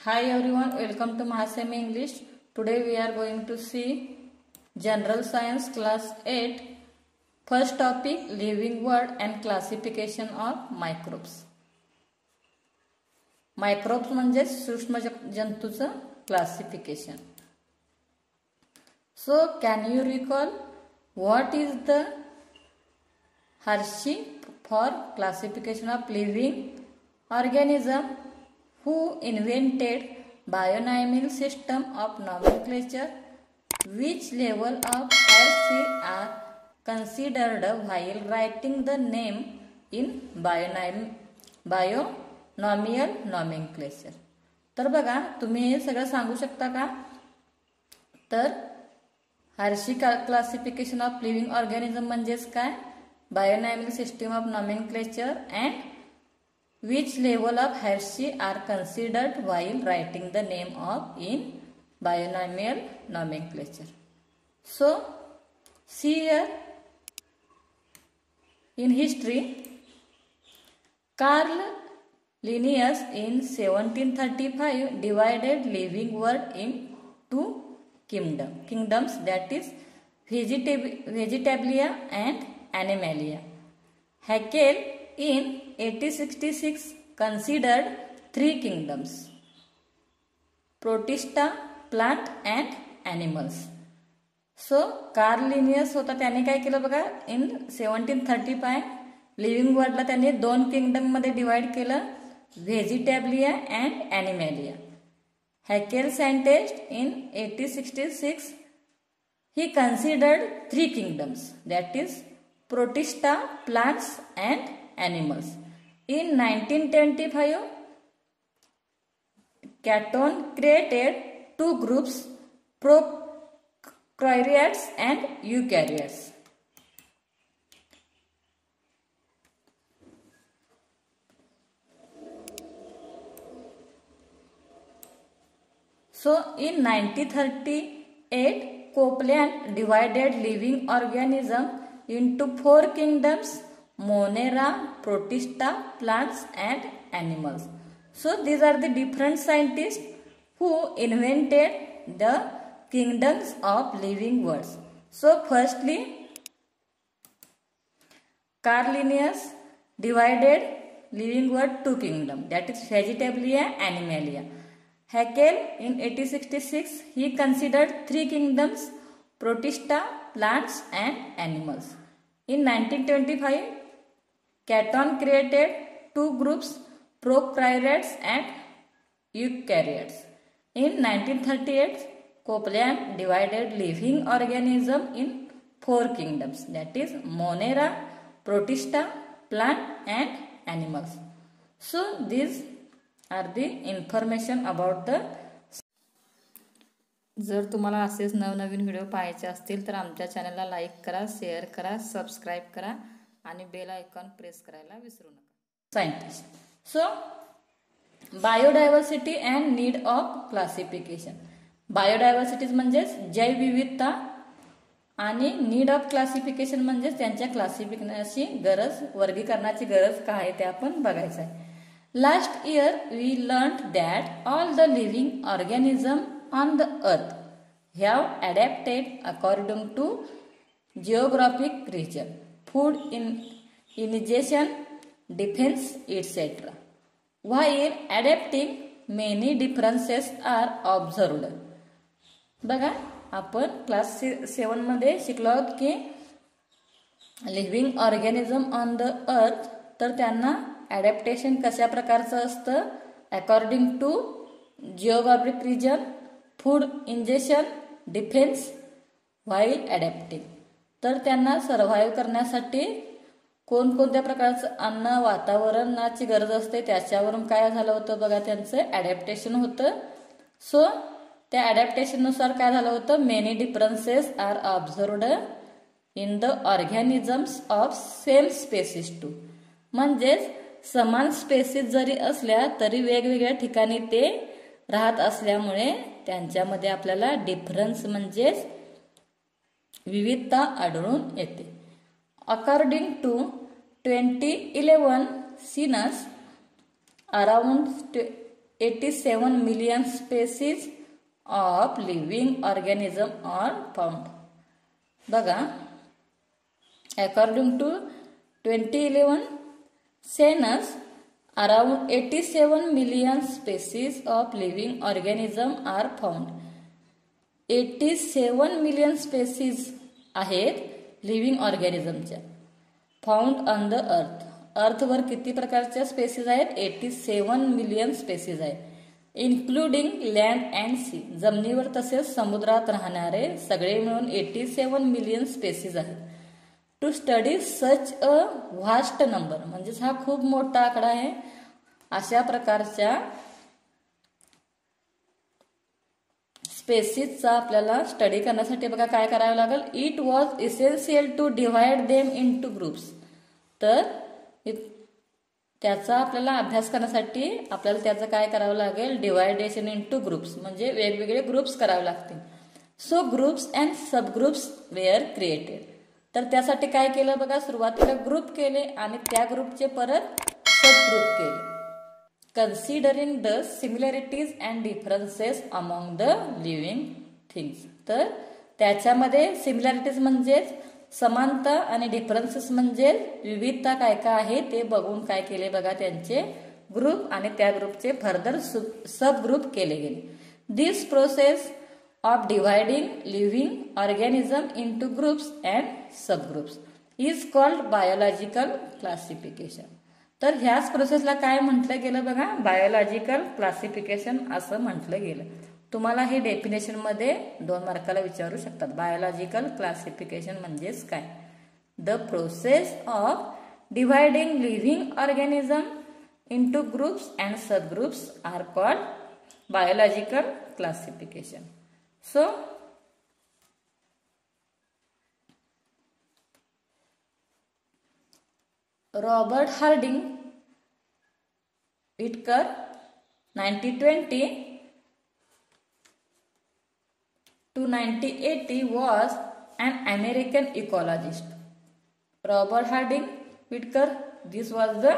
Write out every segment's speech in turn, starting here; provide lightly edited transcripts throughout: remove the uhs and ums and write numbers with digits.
Hi everyone, welcome to Mahasemi English. Today we are going to see General Science Class 8. First topic, living world and classification of microbes. Microbes म्हणजे सूक्ष्म जंतूचं classification. So can you recall what is the Hershey for classification of living organism? Who invented binomial system of nomenclature? Which level of Hershey are considered while writing the name in binomial nomenclature? तर बघा तुम्ही हे सगळं सांगू शकता का? तर Hershey classification of living organism म्हणजेच काय? Binomial system of nomenclature and which level of Hershey are considered while writing the name of in binomial nomenclature. So, see here in history, Carl Linnaeus in 1735 divided living world in two kingdoms, that is Vegetalia and Animalia. Haeckel in 1866 considered three kingdoms: Protista, plant and animals. So Carl Linnaeus होता, त्याने काय केलं बघा, in 1735 living वर्ल्डला त्याने दोन kingdom मध्ये divide केलं, Vegetabilia and Animalia. Haeckel scientist in 1866 he considered three kingdoms, that is Protista, plants and animals. In 1925, Catton created two groups, prokaryotes and eukaryotes. So, in 1938, Copeland divided living organism into four kingdoms: Monera, Protista, plants and animals. So these are the different scientists who invented the kingdoms of living worlds. So firstly, Carl Linnaeus divided living world two kingdoms, that is Vegetalia and Animalia. Haeckel in 1866 he considered three kingdoms: Protista, plants and animals. In 1925, Catton created two groups, prokaryotes and eukaryotes. In 1938, Copeland divided living organism in four kingdoms, that is Monera, Protista, plant and animals. So these are the information about the. जर तुम्हाला असेच नवनवीन video पाहायचे असतील तर आमच्या चॅनलला like करा, शेअर करा, सबस्क्राईब करा आणि बेल आयकॉन प्रेस करायला विसरू नका. Scientist. So biodiversity and need of classification. Biodiversity म्हणजेच जैवविविधता आणि नीड ऑफ क्लासिफिकेशन म्हणजेच त्यांच्या क्लासिफिकेशनची गरज, वर्गीकरणाची गरज काय आहे ते आपण बघायचं आहे. Last year we learned that all the living organism on the earth have adapted according to geographic region, food ingestion, defense, etc. While adapting, many differences are observed. बघा, आपण क्लास 7 मध्ये शिकलो आहोत की लिव्हिंग ऑर्गॅनिझम ऑन द अर्थ, तर त्यांना adaptation कशा प्रकारचं असतं, according to geographic region, food ingestion, defence, while adapting. तर त्यांना सर्व्हाइव्ह करण्यासाठी कोणकोणत्या प्रकारचं अन्न, वातावरणाची गरज असते, त्याच्यावरून काय झालं होतं बघा, त्यांचं ॲडॅप्टेशन होतं. सो त्या ॲडॅप्टेशननुसार काय झालं होतं, many differences are observed in the organisms of same species too. म्हणजेच समान स्पेसिस जरी असल्या तरी वेगवेगळ्या ठिकाणी ते राहत असल्यामुळे त्यांच्यामध्ये आपल्याला डिफरन्स म्हणजेच विविधता आढळून येते. According to 2011 census, around 87 million species of living organism are found. बघा, according to 2011 census, around 87 million species of living organism are found. 87 million species आहेत लिव्हिंग ऑर्गॅनिझमच्या. Found on the earth. अर्थवर किती प्रकारच्या स्पेसीज आहेत? 87 मिलियन स्पेसीज आहेत, including land and sea. जमिनीवर तसेच समुद्रात राहणारे सगळे मिळून 87 मिलियन स्पेसीज आहेत. To study such a vast number, म्हणजेच हा खूप मोठा आकडा आहे. अशा प्रकारच्या स्पेसीजचा आपल्याला स्टडी करण्यासाठी बघा काय करावं लागेल. It was essential to divide them in to groups. तर त्याचा आपल्याला अभ्यास करण्यासाठी आपल्याला त्याचं काय करावं लागेल, डिवायडेशन इन टू ग्रुप्स, म्हणजे वेगवेगळे ग्रुप्स करावे लागतील. So groups and sub groups were created. तर त्यासाठी काय केलं बघा, सुरुवातीला ग्रुप केले आणि त्या ग्रुपचे परत सब ग्रुप केले. Considering the similarities and differences among the living things. तर त्याच्यामध्ये सिमिलॅरिटीज म्हणजेच समानता आणि डिफरन्सेस म्हणजे विविधता काय काय आहे ते बघून काय केले बघा, त्यांचे ग्रुप आणि त्या ग्रुपचे फर्दर सब ग्रुप केले गेले. This process of dividing living organism in to groups and sub groups is called biological classification. तर ह्याच प्रोसेसला काय म्हटलं गेलं बघा, बायोलॉजिकल क्लासिफिकेशन असं म्हटलं गेलं. तुम्हाला हे डेफिनेशन मध्ये 2 मार्काला विचारू शकतात. बायोलॉजिकल क्लासिफिकेशन म्हणजेच काय? The process of dividing living organism into groups and sub groups are called biological classification. So Robert Harding Whittaker 1920 to 1980 was an American ecologist. Robert Harding Whittaker, this was the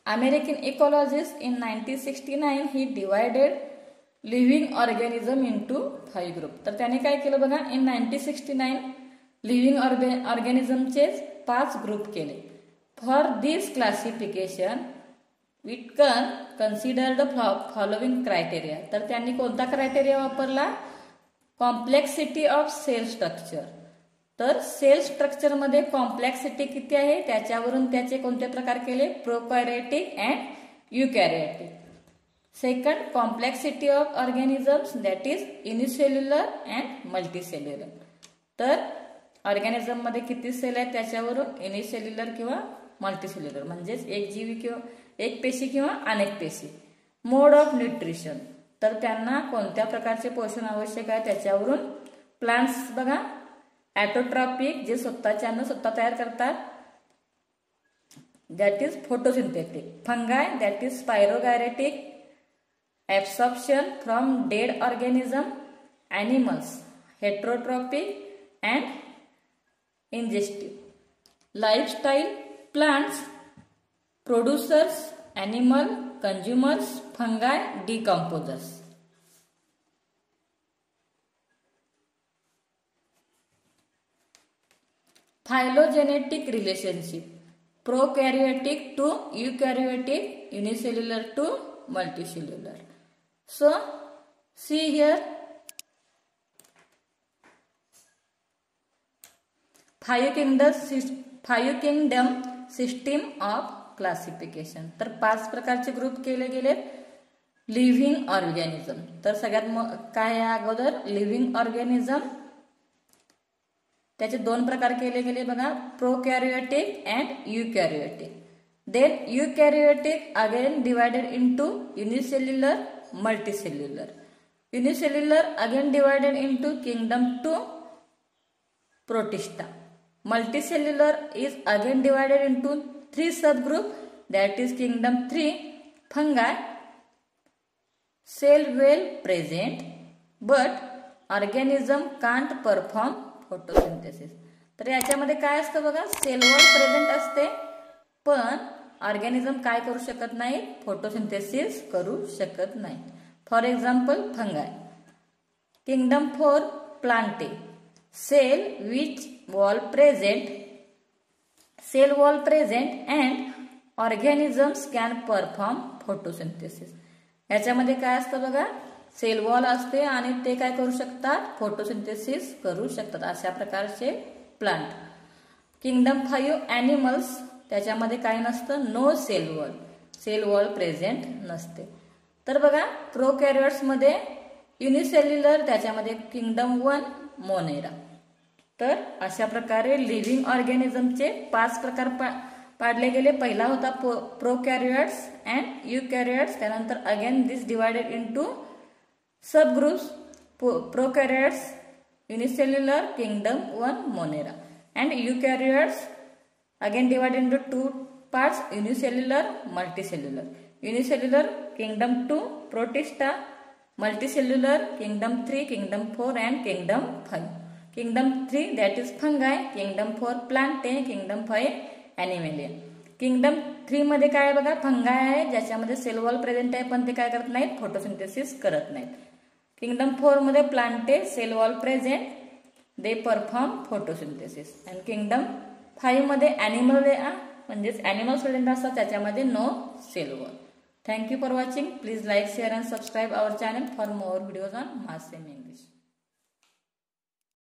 American ecologist. In 1969 he divided living organism into 5 groups. तर त्याने काय केलं बघा, in 1969 living ऑर्गॅनिझमचे 5 group केले. For this classification Whittaker considered following criteria. तर त्यांनी कोणता क्रायटेरिया वापरला? Complexity of cell structure. तर सेल स्ट्रक्चर मध्ये कॉम्प्लेक्सिटी किती आहे त्याच्यावरून त्याचे कोणते प्रकार केले? Prokaryotic and eukaryotic. Second, complexity of organisms, that is unicellular and multicellular. तर ऑर्गॅनिझम मध्ये किती सेल आहेत त्याच्यावरून युनिसेल्युलर किंवा मल्टीसेल्युलर म्हणजेच एक जीवी किंवा एक पेशी किंवा अनेक पेशी. मोड ऑफ न्यूट्रिशन. तर त्यांना कोणत्या प्रकारचे पोषण आवश्यक आहे त्याच्यावरून. प्लांट्स बघा, ॲटोट्रॉपिक जे स्वतःचे अन्न स्वतः तयार करतात, that is photosynthetic. Fungi, that is saprophytic. Absorption from dead organism. Animals, heterotrophic and ingestive. Lifestyle, plants producers, animal, consumers, fungi, decomposers. Phylogenetic relationship, prokaryotic to eukaryotic, unicellular to multicellular. So see here, five kingdom system of classification. तर 5 प्रकारचे group केले गेले living organism. तर सगळ्यात काय आहे अगोदर living organism, त्याचे 2 प्रकार केले गेले बघा, prokaryotic and eukaryotic. Then eukaryotic again divided into unicellular, multicellular. Unicellular again divided into kingdom 2 Protista. Multicellular is again divided into 3 subgroup, that is kingdom 3 fungi. Cell well present but organism can't perform photosynthesis. तर याच्यामध्ये काय असतं बघा, sale wall present असते पण organism काय करू शकत नाही, फोटोसिंथेसिस करू शकत नाही. For example fungi. Kingdom 4 Plantae. Cell wall present and organisms can perform photosynthesis. याच्यामध्ये काय असतं बघा, सेल वॉल असते आणि ते काय करू शकतात, फोटोसिंथेसिस करू शकतात. अशा प्रकारचे प्लांट. Kingdom 5 animals. त्याच्यामध्ये काय नसतं, नो सेल वॉल प्रेझेंट नसते. तर बघा प्रोकॅरियोट्स मध्ये युनिसेल्युलर, त्याच्यामध्ये किंगडम 1 मोनेरा. तर अशा प्रकारे लिव्हिंग ऑर्गॅनिझमचे 5 प्रकार पाडले गेले. पहिला होता प्रोकॅरियोट्स अँड युकॅरियोट्स. त्यानंतर again this divided into sub groups. Prokaryotes unicellular, kingdom 1 Monera. And eukaryotes again divided into 2 parts, unicellular, multicellular. Unicellular kingdom 2 protista, multicellular kingdom 3, kingdom 4 and kingdom 5. Kingdom 3 that is fungi, kingdom 4 plantae, kingdom 5 animalia. Kingdom 3 मध्ये काय बघा, फंगाय आहे ज्याच्यामध्ये sale wall present आहे पण ते काय करत नाहीत, फोटोसिंथेसिस करत नाहीत. किंगडम 4 मध्ये Plantae, cell wall present, they perform photosynthesis. And kingdom 5 मध्ये ॲनिमल म्हणजेच ॲनिमल्स प्रेझेंट असतात, त्याच्यामध्ये no cell wall. Thank you for watching. Please like, share and subscribe our channel for more videos on mass same English.